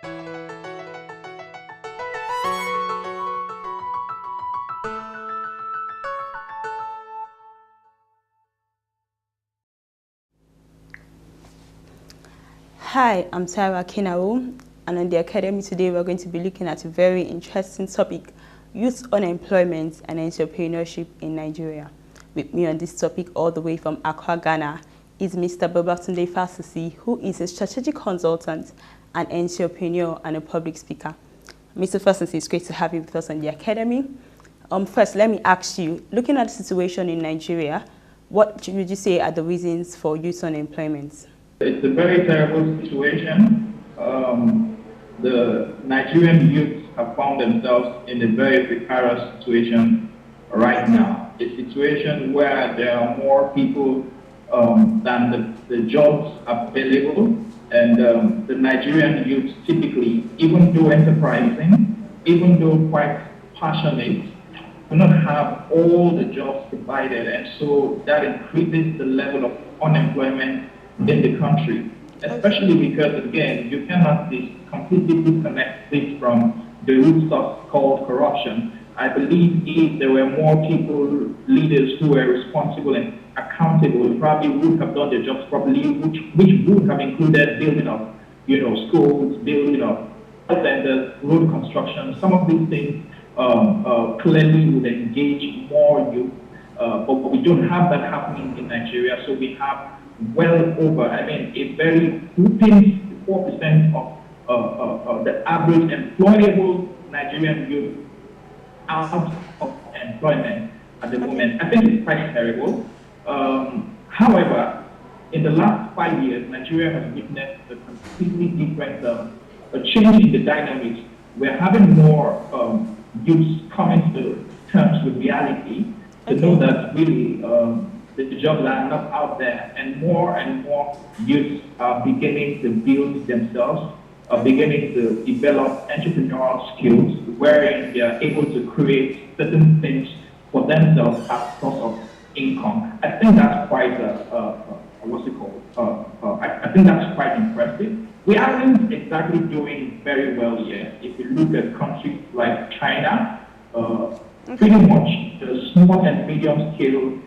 Hi, I'm Sarah Kinao, and on the Academy today we're going to be looking at a very interesting topic, youth unemployment and entrepreneurship in Nigeria. With me on this topic all the way from Accra, Ghana, is Mr. Babatunde Faseesin, who is a strategic consultant, an entrepreneur, and a public speaker. Mr. Faseesin, it's great to have you with us on the Academy. First, let me ask you, looking at the situation in Nigeria, what would you say are the reasons for youth unemployment? It's a very terrible situation. The Nigerian youth have found themselves in a very precarious situation right now. A situation where there are more people than the jobs available, and the Nigerian youth typically, even though enterprising, even though quite passionate, do not have all the jobs provided, and so that increases the level of unemployment in the country, especially because, again, you cannot completely disconnect this from the root source called corruption. I believe if there were more people, leaders who were responsible and accountable, probably would have done their jobs properly, which would have included building of, schools, building of centers, road construction. Some of these things clearly would engage more youth, but we don't have that happening in Nigeria, so we have well over, a very whopping 4% of the average employable Nigerian youth out of employment at the moment. I think it's quite terrible. However, in the last 5 years, Nigeria has witnessed a completely different a change in the dynamics. We're having more youths coming to terms with reality to know that really the jobs are not out there, and more youths are beginning to build themselves, are beginning to develop entrepreneurial skills wherein they are able to create certain things for themselves as source of income. I think that's quite I think that's quite impressive. We aren't exactly doing very well yet. If you look at countries like China, pretty much the small and medium scale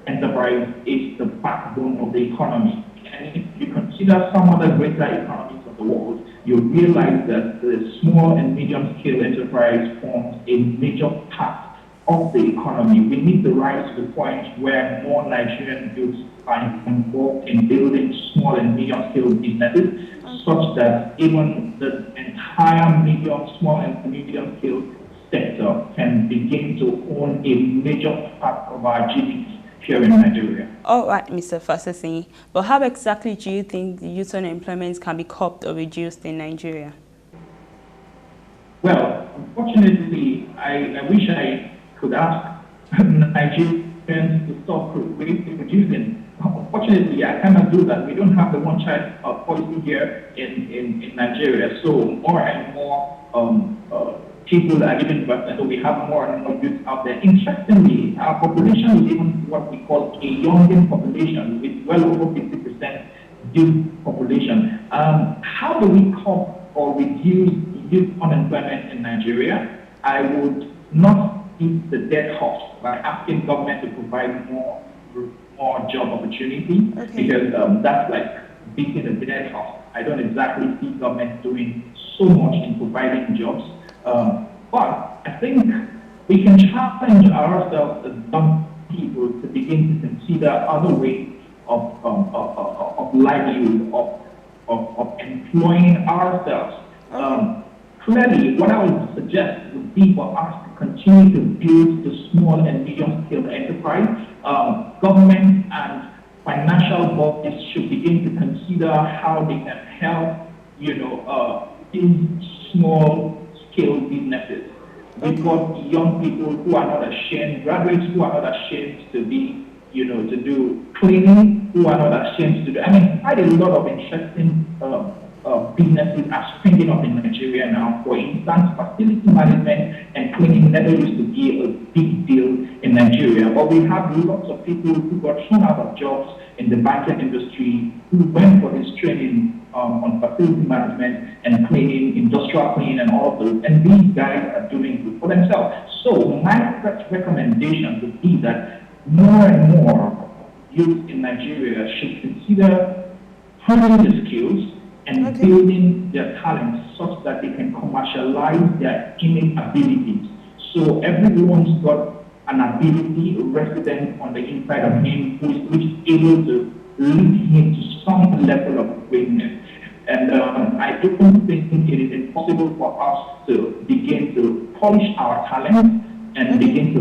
enterprise is the backbone of the economy. And if you consider some other greater economies of the world, you realize that the small and medium scale enterprise forms a major part of the economy. We need to rise to the point where more Nigerian youths are involved in building small and medium scale businesses, such that even the entire small and medium scale sector can begin to own a major part of our GDP here in Nigeria. All right, Mr. Faseesin, but how exactly do you think the youth unemployment can be curbed or reduced in Nigeria? Well, unfortunately, I wish I could ask Nigerians to stop reducing. Unfortunately, I cannot do that. We don't have the one-child policy here in Nigeria, so more and more people are giving birth, so we have more and more youth out there. Interestingly, our population is even what we call a younging population, with well over 50% youth population. How do we curb or reduce youth unemployment in Nigeria? I would not beat the dead horse by asking government to provide more job opportunity, because that's like beating the dead horse. I don't exactly see government doing so much in providing jobs. But I think we can challenge ourselves as young people to begin to consider other ways of livelihood, of employing ourselves. Clearly, what I would suggest would be for us to continue to build the small and medium scale enterprise. Government and financial bodies should begin to consider how they can help, build small scale businesses. We've got young people who are not ashamed, graduates who are not ashamed to be, to do cleaning, who are not ashamed to do. Quite a lot of interesting businesses are springing up in Nigeria now. For instance, facility management and cleaning never used to be a big deal in Nigeria, but we have lots of people who got thrown out of jobs in the banking industry who went for this training on facility management and cleaning, industrial cleaning and all of those, and these guys are doing good for themselves. So my first recommendation would be that more and more youth in Nigeria should consider honing the skills and building their talents such that they can commercialize their innate abilities. So everyone's got an ability resident on the inside of him which is able to lead him to some level of greatness. And I don't think it is impossible for us to begin to polish our talent and begin to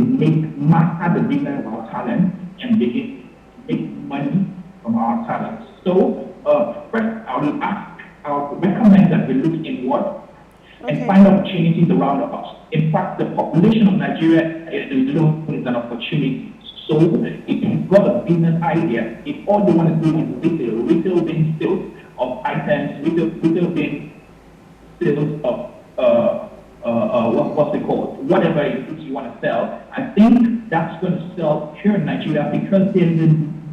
master the business of our talent and begin to make money from our talents. So first, I would recommend that we look inward and find opportunities around us. In fact, the population of Nigeria is an opportunity. So if you've got a business idea, if all they want to do is retail being sales of items, retail being sales of what's it called? Whatever it is you want to sell, I think that's going to sell here in Nigeria because there's a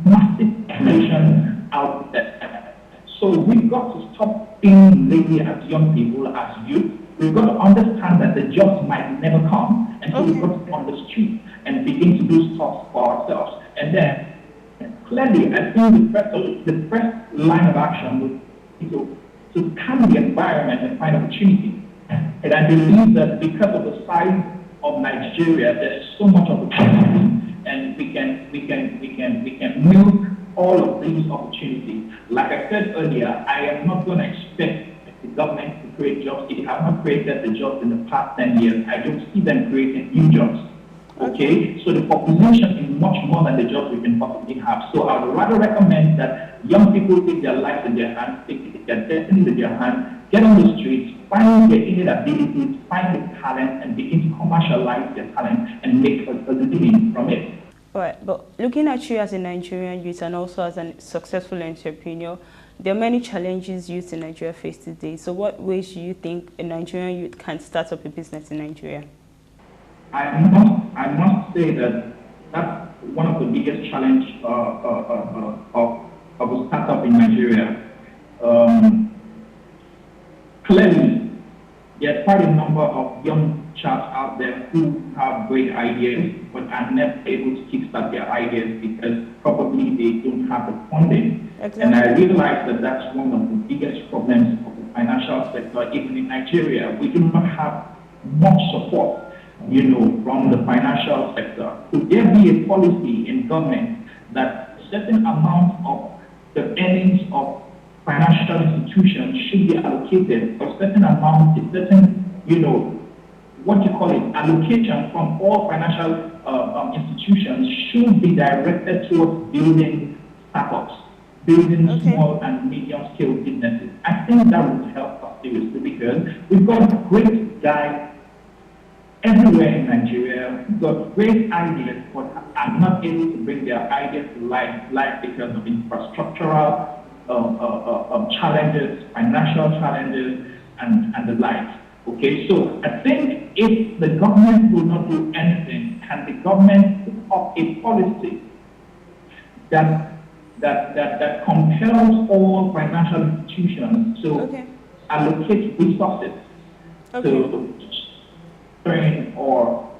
massive population out there. So we've got to stop being lazy as young people, as youth. We've got to understand that the jobs might never come, and so we've got to get on the street and begin to do stuff for ourselves. And then, clearly, I think the first line of action would be to scan the environment and find opportunity. And I believe that because of the size of Nigeria, there's so much opportunity, and we can milk all of these opportunities. Like I said earlier, I am not going to expect the government to create jobs. They have not created the jobs in the past 10 years. I don't see them creating new jobs. Okay, so the population is much more than the jobs we can possibly have. So I would rather recommend that young people take their lives in their hands, take their destiny in their hands, get on the streets, find their innate abilities, find the talent, and begin to commercialize their talent and make a living from it. All right, but looking at you as a Nigerian youth and also as a successful entrepreneur, there are many challenges youth in Nigeria face today. So what ways do you think a Nigerian youth can start up a business in Nigeria? I must say that that's one of the biggest challenges of a startup in Nigeria. Clearly, there are quite a number of young chaps out there who have great ideas but are never able to kickstart their ideas because probably they don't have the funding. Exactly. And I realize that that's one of the biggest problems of the financial sector, even in Nigeria. We do not have much support, from the financial sector. Could there be a policy in government that a certain amount of the earnings of financial institutions should be allocated, a certain amount, a certain, allocation from all financial institutions should be directed towards building startups, building small and medium-scale businesses. I think that would help us seriously because we've got great guys everywhere in Nigeria who've got great ideas but are not able to bring their ideas to life because of infrastructural challenges, financial challenges, and the like. Okay, so I think if the government will not do anything, can the government put up a policy that compels all financial institutions to allocate resources to train or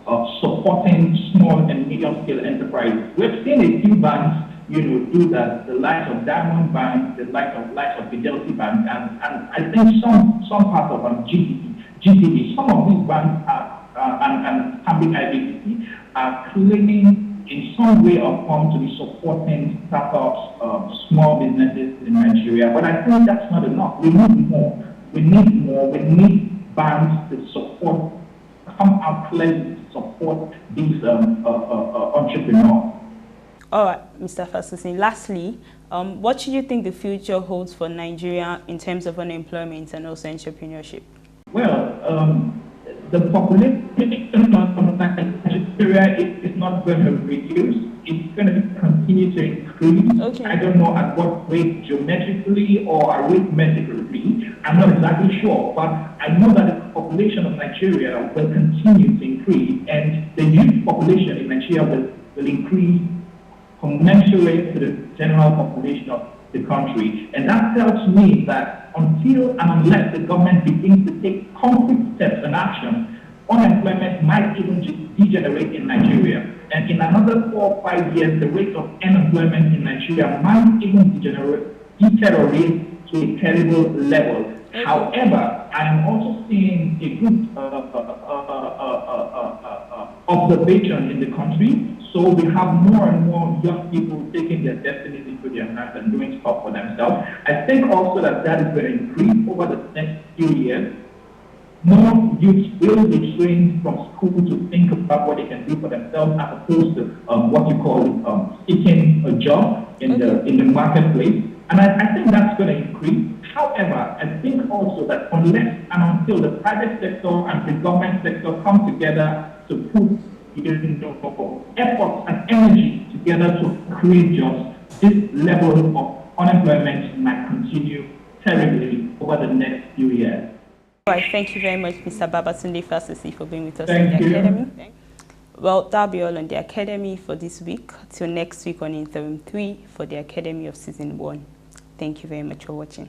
supporting small and medium-scale enterprises? We've seen a few banks do that, the likes of Diamond Bank, the likes of Fidelity Bank, and I think some part of GTB, some of these banks and IBTC are claiming in some way or form to be supporting startups, small businesses in Nigeria. But I think that's not enough. We need more. We need banks to support, come out clearly to support these entrepreneurs. All right, Mr. Faseesin, lastly, what do you think the future holds for Nigeria in terms of unemployment and also entrepreneurship? Well, the population of Nigeria is not going to reduce. It's going to continue to increase. I don't know at what rate, geometrically or arithmetically, I'm not exactly sure, but I know that the population of Nigeria will continue to increase, and the youth population in Nigeria will increase commensurate to the general population of the country. And that tells me that until and unless the government begins to take concrete steps and action, unemployment might even just degenerate in Nigeria. And in another 4 or 5 years, the rate of unemployment in Nigeria might even deteriorate to a terrible level. However, I am also seeing a good observation in the country. So we have more and more young people taking their destinies into their hands and doing stuff for themselves. I think also that is going to increase over the next few years. More youths will be trained from school to think about what they can do for themselves, as opposed to what you call seeking a job in the marketplace. And I think that's going to increase. However, I think also that unless and until the private sector and the government sector come together to put efforts and energy together to create jobs, this level of unemployment might continue terribly over the next few years. All right, thank you very much, Mr. Babatunde Faseesin, for being with us in the Academy. Well, that'll be all on the Academy for this week. Till next week on Interim 3 for the Academy of Season 1. Thank you very much for watching.